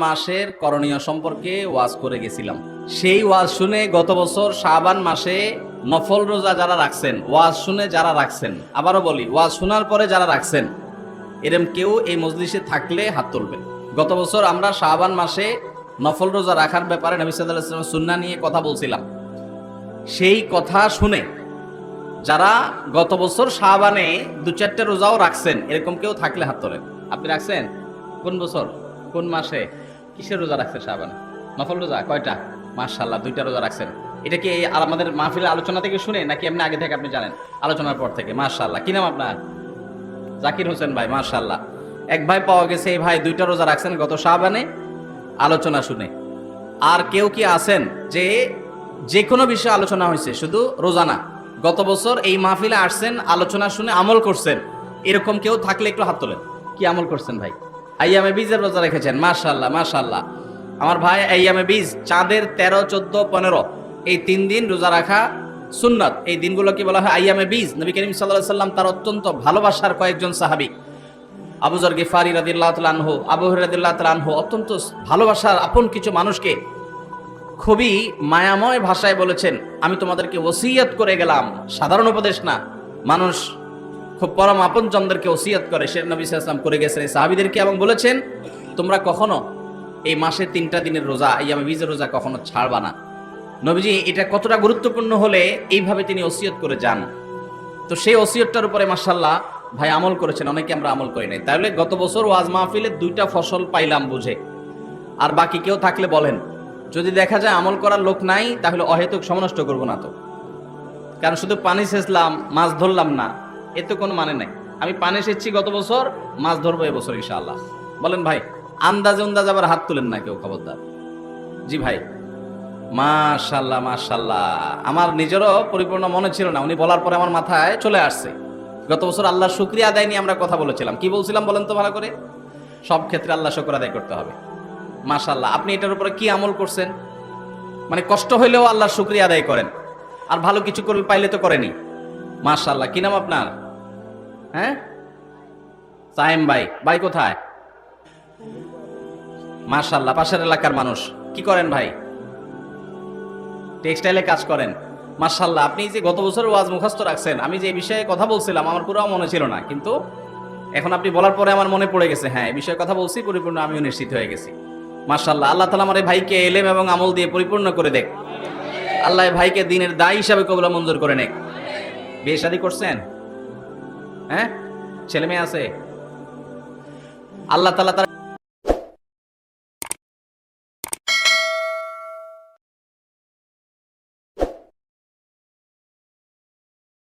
মাসের করণীয় সম্পর্কে ওয়াজ করে গেছিলাম। সেই ওয়াজ শুনে গত বছর শাবান মাসে নফল রোজা যারা রাখছেন, ওয়াজ শুনে যারা রাখছেন, আবারও বলি ওয়াজ শোনার পরে যারা রাখছেন, এরম কেউ এই মজলিসে থাকলে হাত তুলবেন। গত বছর আমরা শাবান মাসে নফল রোজা রাখার ব্যাপারে নবী সাল্লাল্লাহু আলাইহি ওয়াসাল্লাম সুন্নাহ নিয়ে কথা বলছিলাম। সেই কথা শুনে যারা গত বছর শাবানে 2-4টা রোজাও রাখছেন, এরকম কেউ থাকলে হাত তোলেন। আপনি রাখছেন? কোন বছর, কোন মাসে, কিসের রোজা রাখছেন? শাবানে নফল রোজা কয়টা? মাশাআল্লাহ, 2টা রোজা রাখছেন। এটা কি আমাদের মাহফিলের আলোচনা থেকে শুনে নাকি এমনি আগে থেকে আপনি জানেন? আলোচনার পর থেকে। মাশাআল্লাহ। কি নাম আপনার? জাকির হোসেন ভাই, মাশাআল্লাহ। এক ভাই পাওয়া গেছে, এই ভাই 2টা রোজা রাখছেন গত শাবানে আলোচনা শুনে। আর কেউ কি আছেন যে কোনো বিষয়ে আলোচনা হয়েছে, শুধু রোজা না, গত বছর এই মাহফিলে আসছেন, আলোচনা শুনে আমল করছেন, এরকম কেউ থাকলে একটু হাত তোলেন। কি আমল করছেন ভাই? আইয়ামে বীজের রোজা রেখেছেন, মাশাআল্লাহ মাশাআল্লাহ। আমার ভাই, আইয়ামে বীজ, চাঁদের 13, 14, 15 এই 3 দিন রোজা রাখা সুন্নাত। এই দিনগুলো কি বলা হয়? আইয়ামে বীজ। নবী করিম সাল্লাল্লাহু আলাইহি সাল্লাম তার অত্যন্ত ভালোবাসার কয়েকজন সাহাবী, আবু যর গিফারি রাদিয়াল্লাহু তাআলা আনহু, আবু হুরায়রা রাদিয়াল্লাহু তাআলা আনহু, অত্যন্ত ভালোবাসার আপন কিছু মানুষকে খুবই মায়াময় ভাষায় বলেছেন, আমি তোমাদেরকে ওসিয়ত করে গেলাম। সাধারণ উপদেশ না, মানুষ খুব পরম আপনজনদেরকে ওসিয়ত করে, সে নবী সাল্লাল্লাহু আলাইহি ওয়াসাল্লাম করে গেছেন এই সাহাবীদেরকে, এবং বলেছেন তোমরা কখনো এই মাসে 3টা দিনের রোজা, আইয়ামে বীজের রোজা কখনো ছাড়বা না। নবীজি এটা কতটা গুরুত্বপূর্ণ হলে এইভাবে তিনি ওসিয়ত করে যান। তো সেই ওসিয়তটার উপরে মাশাআল্লাহ ভাই আমল করেছেন, অনেকে আমরা আমল করি নাই। তাহলে গত বছর ওয়াজ মাহফিলে 2টা ফসল পাইলাম বুঝে। আর বাকি কেউ থাকলে বলেন। যদি দেখা যায় আমল করার লোক নাই, তাহলে অহেতুক সময় নষ্ট করবো না তো। কারণ শুধু পানি সেচলাম, মাছ ধরলাম না, এতে কোনো মানে নাই। আমি পানি সেচছি গত বছর, মাছ ধরবো এবছর ইনশাআল্লাহ। বলেন ভাই, আন্দাজে আবার হাত তুলেন না কেউ, খবরদার। জি ভাই, মাশাআল্লাহ মাশাআল্লাহ। আমার নিজেরও পরিপূর্ণ মনে ছিল না, উনি বলার পরে আমার মাথায় চলে আসছে। গত বছর আল্লাহর শুকরিয়া আদায় নিয়ে আমরা কথা বলেছিলাম। কি বলছিলাম বলেন তো ভালো করে? সব ক্ষেত্রে আল্লাহ শুকর আদায় করতে হবে। মাশাআল্লাহ, আপনি এটার উপরে কি আমল করছেন? মানে কষ্ট হইলেও আল্লাহর শুকরিয়া আদায় করেন, আর ভালো কিছু করলে পাইলে তো করেনি। মাশাআল্লাহ। কি নাম আপনার? হ্যাঁ, সাইম ভাই। ভাই কোথায়? মাশাআল্লাহ, পাশের এলাকার মানুষ। কি করেন ভাই? টেক্সটাইলে কাজ করেন। মাশাআল্লাহ। আপনি যে গত বছর ওয়াজ মুখস্থ রাখছেন, আমি যে এই বিষয়ে কথা বলছিলাম আমার পুরো মনে ছিল না, কিন্তু এখন আপনি বলার পরে আমার মনে পড়ে গেছে। হ্যাঁ, এই বিষয়ে কথা বলছি, পরিপূর্ণ আমিও নিশ্চিত হয়ে গেছি। মাশাআল্লাহ। আল্লাহ তাআলা আমার এই ভাইকে ইলম এবং আমল দিয়ে পরিপূর্ণ করে দেখ। আল্লাহ এই ভাইকে দিনের দায়ী হিসাবে কবুল মঞ্জুর করে নেক। বিয়ে শাদী করছেন? হ্যাঁ, ছেলে মেয়ে আছে? আল্লাহ তাআলা তার